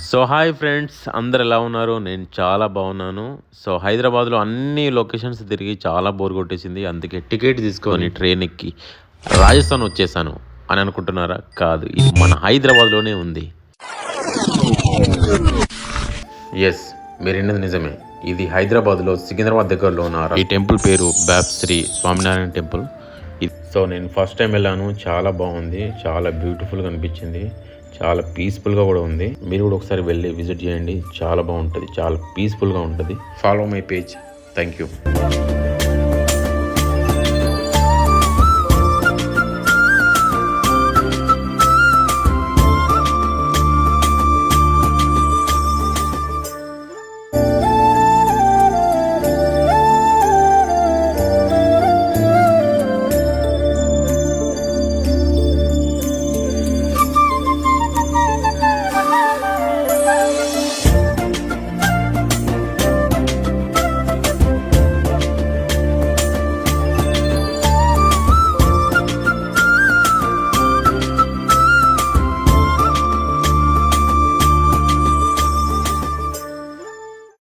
So hi friends, అందరు ఎలా ఉన్నారు? నేను చాలా బాగున్నాను. సో హైదరాబాద్లో అన్ని లొకేషన్స్ తిరిగి చాలా బోర్ కొట్టేసింది. అందుకే టికెట్ తీసుకొని ట్రైన్ ఎక్కి రాజస్థాన్ వచ్చేసాను అని అనుకుంటున్నారా? కాదు, ఇది మన హైదరాబాద్లోనే ఉంది. ఎస్, మీరు విన్నది నిజమే. ఇది హైదరాబాద్లో సికింద్రాబాద్ దగ్గరలో ఉన్న ఈ టెంపుల్ పేరు శ్రీ స్వామినారాయణ టెంపుల్. సో నేను ఫస్ట్ టైం వెళ్ళాను, చాలా బాగుంది, చాలా బ్యూటిఫుల్గా అనిపించింది, చాలా పీస్ఫుల్గా కూడా ఉంది. మీరు కూడా ఒకసారి వెళ్ళి విజిట్ చేయండి, చాలా బాగుంటుంది, చాలా పీస్ఫుల్గా ఉంటుంది. Follow my page. Thank you.